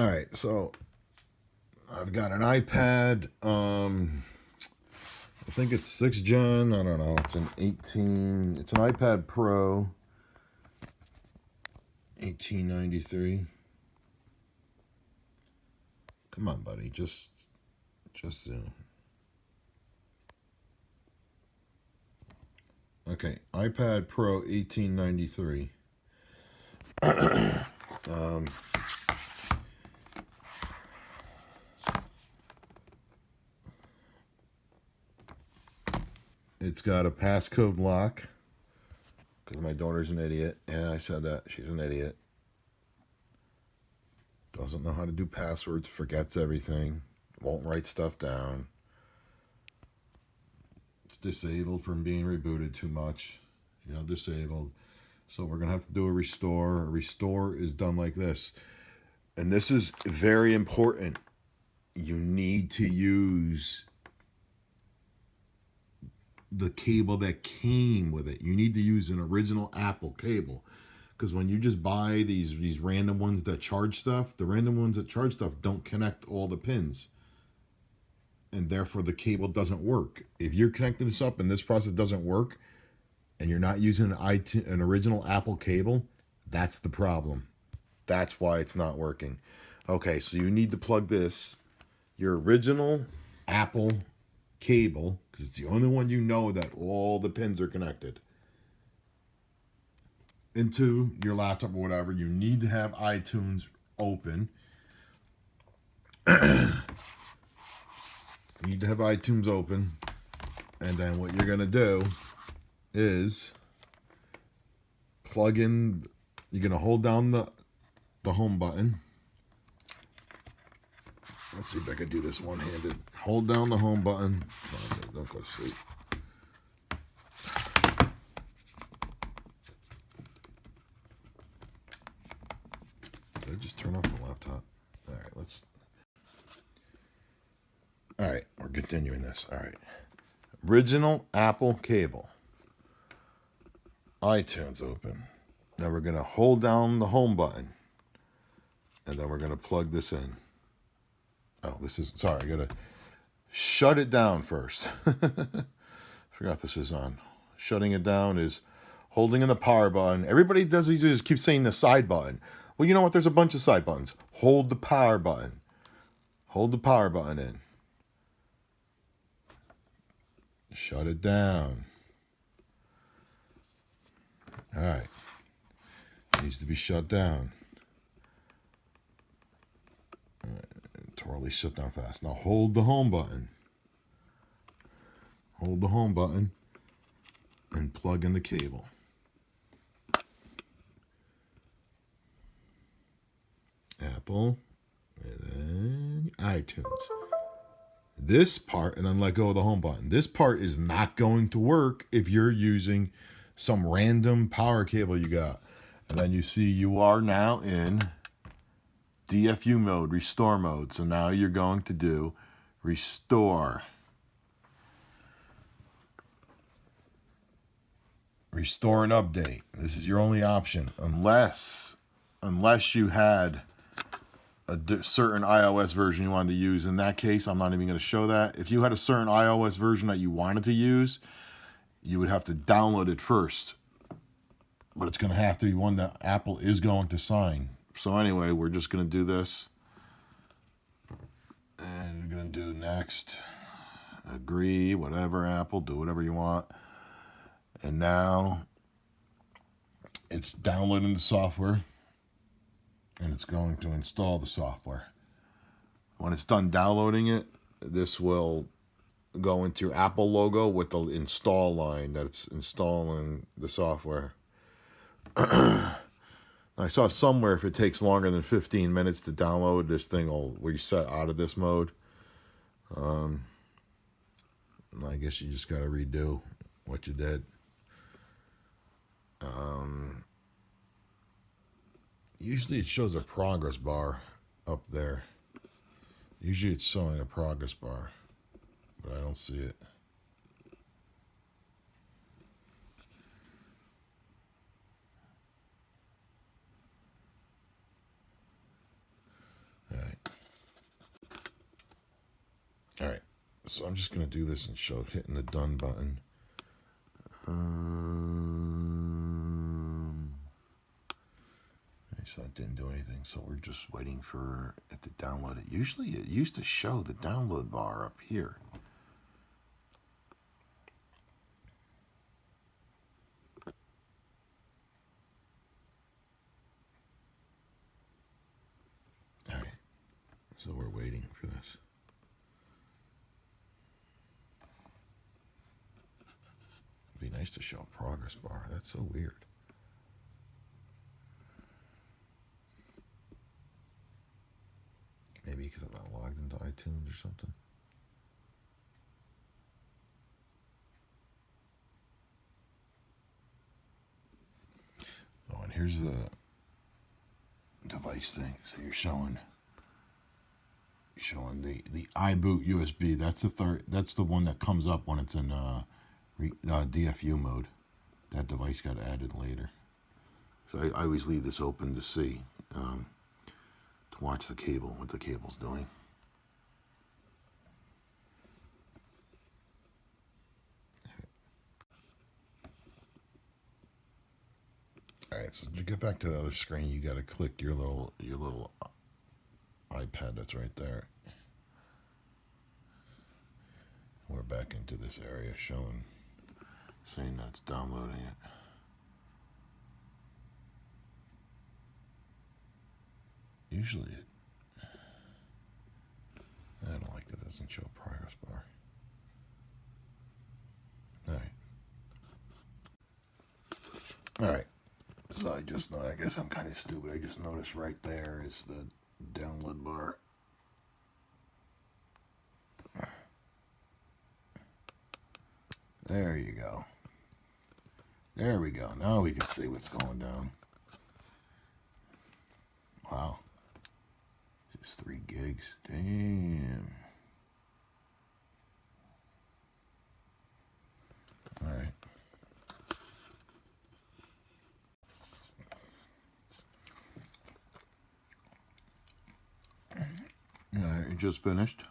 All right, so I've got an iPad. I think it's 6th gen. I don't know. It's an 18. It's an iPad Pro. 1893. Come on, buddy. Just zoom. Okay, iPad Pro 1893. It's got a passcode lock because my daughter's an idiot, and I said that she's an idiot. Doesn't know how to do passwords, forgets everything, won't write stuff down. It's disabled from being rebooted too much, disabled. So we're gonna have to do a restore. A restore is done like this, and this is very important. You need to use the cable that came with it. You need to use an original Apple cable, because when you just buy these random ones that charge stuff, the random ones that charge stuff don't connect all the pins, and therefore the cable doesn't work. If you're connecting this up and this process doesn't work, and you're not using an original Apple cable, that's the problem. That's why it's not working. Okay, so you need to plug your original Apple cable, because it's the only one you know that all the pins are connected, into your laptop or whatever. You need to have iTunes open. You need to have iTunes open, and then what you're gonna do is plug in. You're gonna hold down the home button. Let's see if I can do this one-handed. Hold down the home button. Don't go to sleep. Did I just turn off the laptop? All right, we're continuing this. All right. Original Apple cable. iTunes open. Now we're going to hold down the home button, and then we're going to plug this in. Oh, sorry, I got to shut it down first. Forgot this is on. Shutting it down is holding in the power button. Everybody does these, just keep saying the side button. Well, you know what? There's a bunch of side buttons. Hold the power button. Hold the power button in. Shut it down. All right. It needs to be shut down. All right. Totally shut down fast. Now hold the home button. Hold the home button and plug in the cable. Apple and then iTunes. This part, and then let go of the home button. This part is not going to work if you're using some random power cable you got. And then you see you are now in DFU mode, restore mode. So now you're going to do restore. Restore and update. This is your only option, unless you had a certain iOS version you wanted to use. In that case, I'm not even going to show that. If you had a certain iOS version that you wanted to use, you would have to download it first. But it's going to have to be one that Apple is going to sign. So anyway, we're just going to do this. And we're going to do next. Agree, whatever, Apple, do whatever you want. And now it's downloading the software, and it's going to install the software. When it's done downloading it, this will go into your Apple logo with the install line that it's installing the software. I saw somewhere if it takes longer than 15 minutes to download, this thing will reset out of this mode. I guess you just got to redo what you did. Usually it shows a progress bar up there. Usually it's showing a progress bar, but I don't see it. So I'm just going to do this and show hitting the done button. So that didn't do anything. So we're just waiting for it to download it. Usually it used to show the download bar up here. All right. So we're waiting for this. It'd be nice to show a progress bar. That's so weird. Maybe because I'm not logged into iTunes or something. Oh, and here's the device thing. So you're showing the iBoot USB. That's the third. That's the one that comes up when it's in DFU mode. That device got added later. So I always leave this open to see, to watch the cable, what the cable's doing. All right, so to get back to the other screen, you got to click your little iPad that's right there. We're back into this area saying that it's downloading it. Usually I don't like that it doesn't show progress bar. All right. So I guess I'm kind of stupid. I just noticed right there is the download bar. There you go. There we go. Now we can see what's going down. Wow. Just 3 gigs. Damn. All right. All right, you just finished.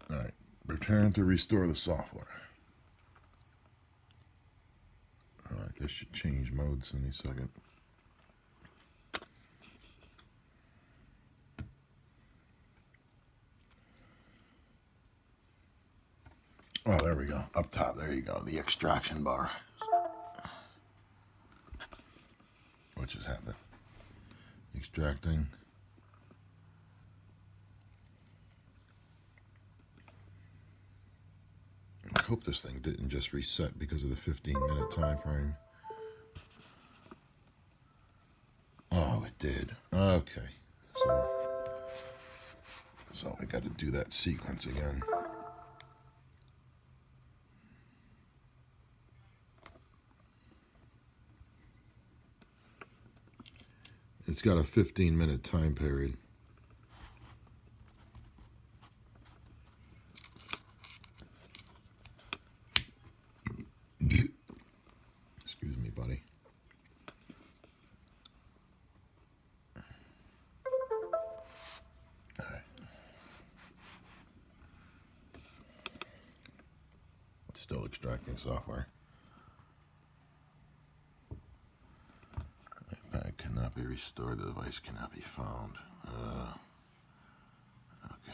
All right, return to restore the software. All right, this should change modes any second. Oh, there we go. Up top, there you go. The extraction bar. What just happened? Extracting. I hope this thing didn't just reset because of the 15-minute time frame. Oh, it did. Okay. So we got to do that sequence again. It's got a 15-minute time period. Excuse me, buddy. All right. Still extracting software. Impact cannot be restored. The device cannot be found. Okay.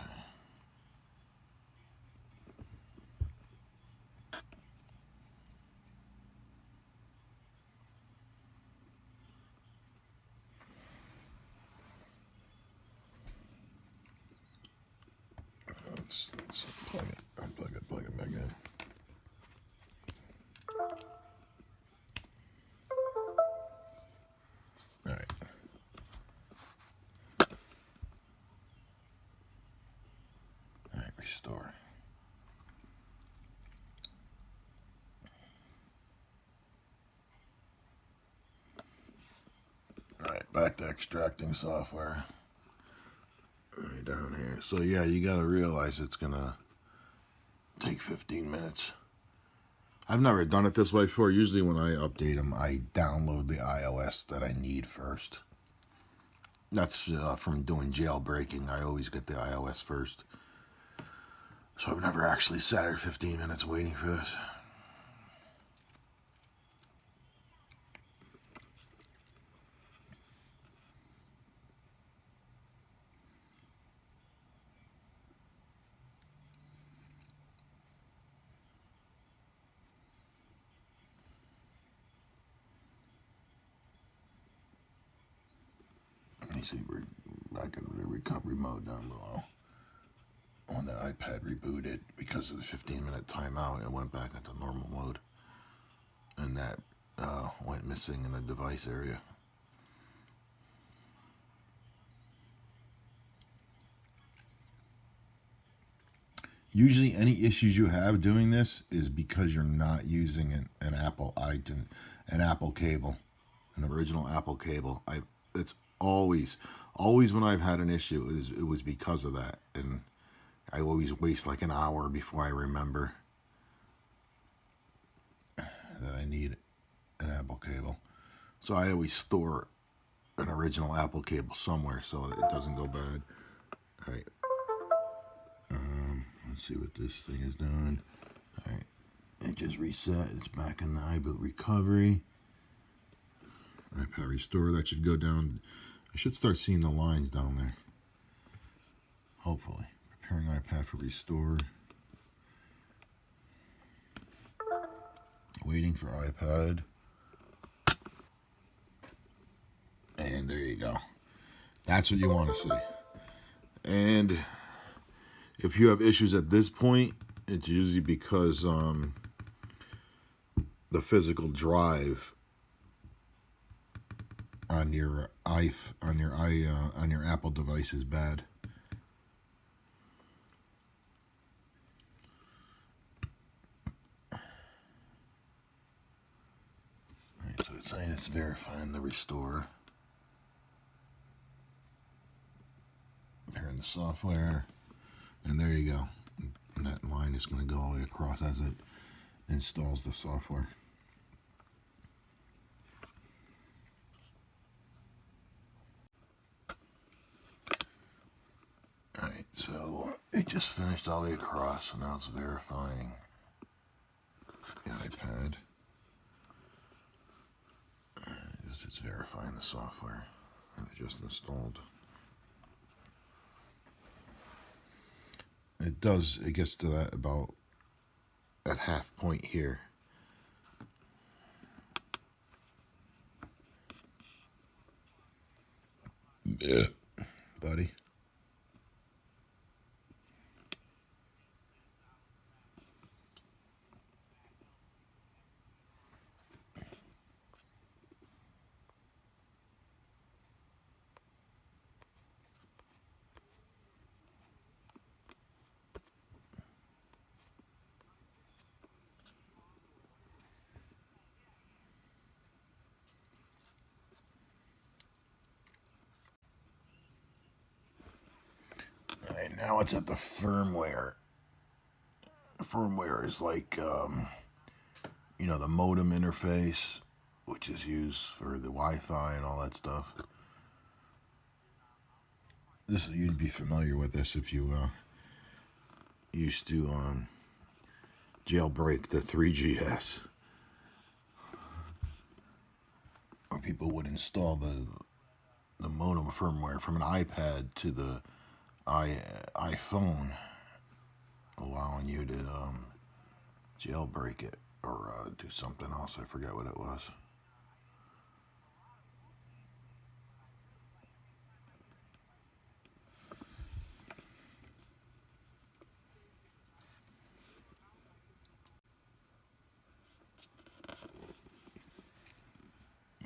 Let's plug it back in. Restore. Alright, back to extracting software. Right down here. So yeah, you gotta realize it's gonna take 15 minutes. I've never done it this way before. Usually when I update them, I download the iOS that I need first. That's from doing jailbreaking. I always get the iOS first. So I've never actually sat here 15 minutes waiting for this. You see, we're back in the recovery mode down below. When the iPad rebooted, because of the 15-minute timeout, it went back into normal mode. And that went missing in the device area. Usually any issues you have doing this is because you're not using an Apple iTunes, an Apple cable, an original Apple cable. It's always when I've had an issue, it was because of that. And I always waste like an hour before I remember that I need an Apple cable. So I always store an original Apple cable somewhere so that it doesn't go bad. All right. Let's see what this thing has done. All right. It just reset. It's back in the iBoot recovery. iPad restore. That should go down. I should start seeing the lines down there. Hopefully. Preparing iPad for restore. Waiting for iPad. And there you go. That's what you want to see. And if you have issues at this point, it's usually because the physical drive on your Apple device is bad. Alright, so it's saying it's verifying the restore. Pairing the software. And there you go. And that line is going to go all the way across as it installs the software. Alright, so it just finished all the way across, so now it's verifying the iPad. It's verifying the software, and it just installed. It gets to that about at half point here. Yeah, buddy. Alright, now it's at the firmware. Firmware is like, you know, the modem interface, which is used for the Wi-Fi and all that stuff. You'd be familiar with this if you used to jailbreak the 3GS. Or people would install the modem firmware from an iPad to the iPhone, allowing you to jailbreak it or do something else. I forget what it was.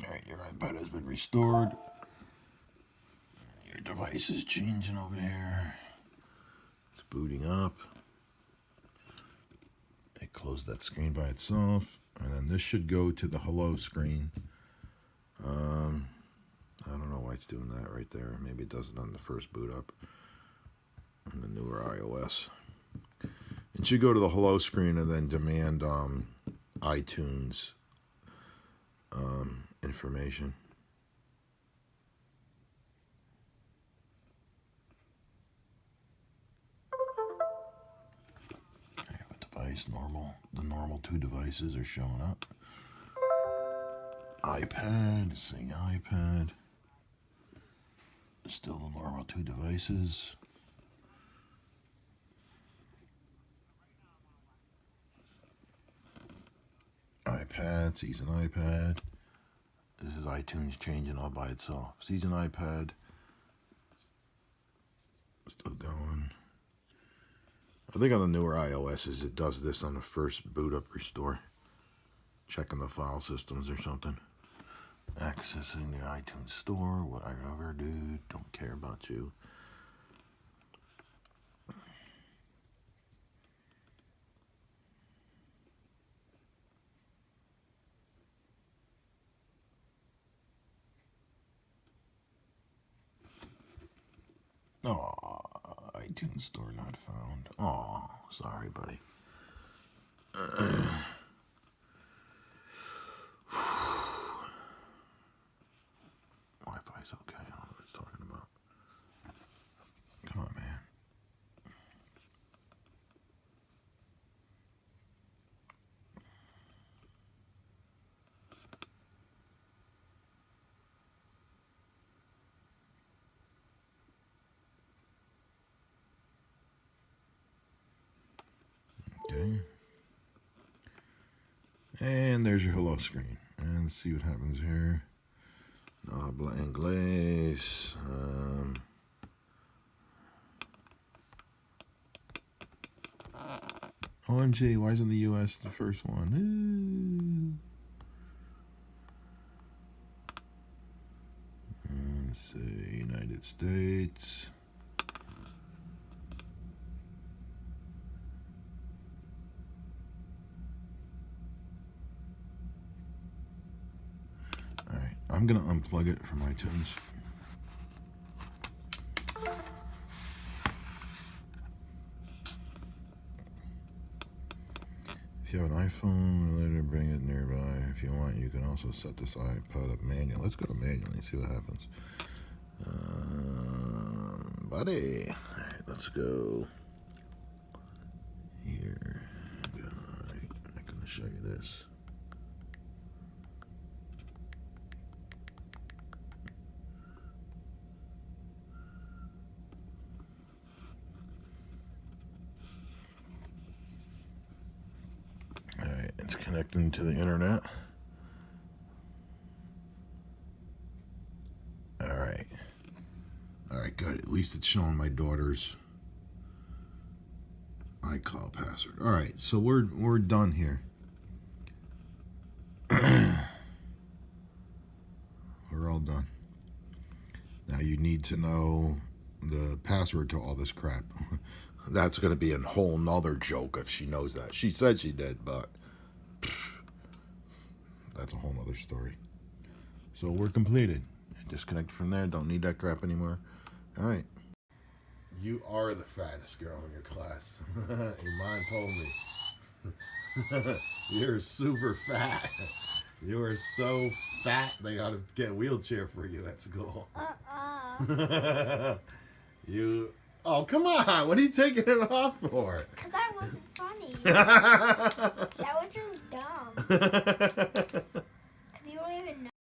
Alright, your iPad has been restored. Your device is changing over here. It's booting up. It closed that screen by itself, and then this should go to the hello screen. I don't know why it's doing that right there. Maybe it does it on the first boot up on the newer iOS. It should go to the hello screen and then demand iTunes information. Device normal. The normal two devices are showing up. iPad, saying iPad. Still the normal two devices. iPad, sees an iPad. This is iTunes changing all by itself. Sees an iPad. Still going. I think on the newer iOSs it does this on the first boot up restore. Checking the file systems or something. Accessing the iTunes store, whatever, dude. Don't care about you. Oh, iTunes store not found. Oh, sorry, buddy. Wi-Fi's okay. I don't know what it's talking about. Come on, man. Okay. And there's your hello screen. And let's see what happens here. Habla inglés. OMG, why isn't the US the first one? And say United States. Alright, I'm going to unplug it from iTunes. If you have an iPhone, later bring it nearby. If you want, you can also set this iPod up manual. Let's go to manual and see what happens. Buddy, all right, let's go here. Right, I'm going to show you this. Alright, it's connecting to the internet. Alright. Alright, good. At least it's showing my daughter's iCloud password. Alright, so we're done here. We're all done. Now you need to know the password to all this crap. That's going to be a whole nother joke if she knows that. She said she did, but that's a whole nother story. So we're completed. Disconnect from there. Don't need that crap anymore. All right. You are the fattest girl in your class. Iman told me. You're super fat. You are so fat they ought to get a wheelchair for you at school. You... Oh, come on. What are you taking it off for? Because that wasn't funny. That was just dumb.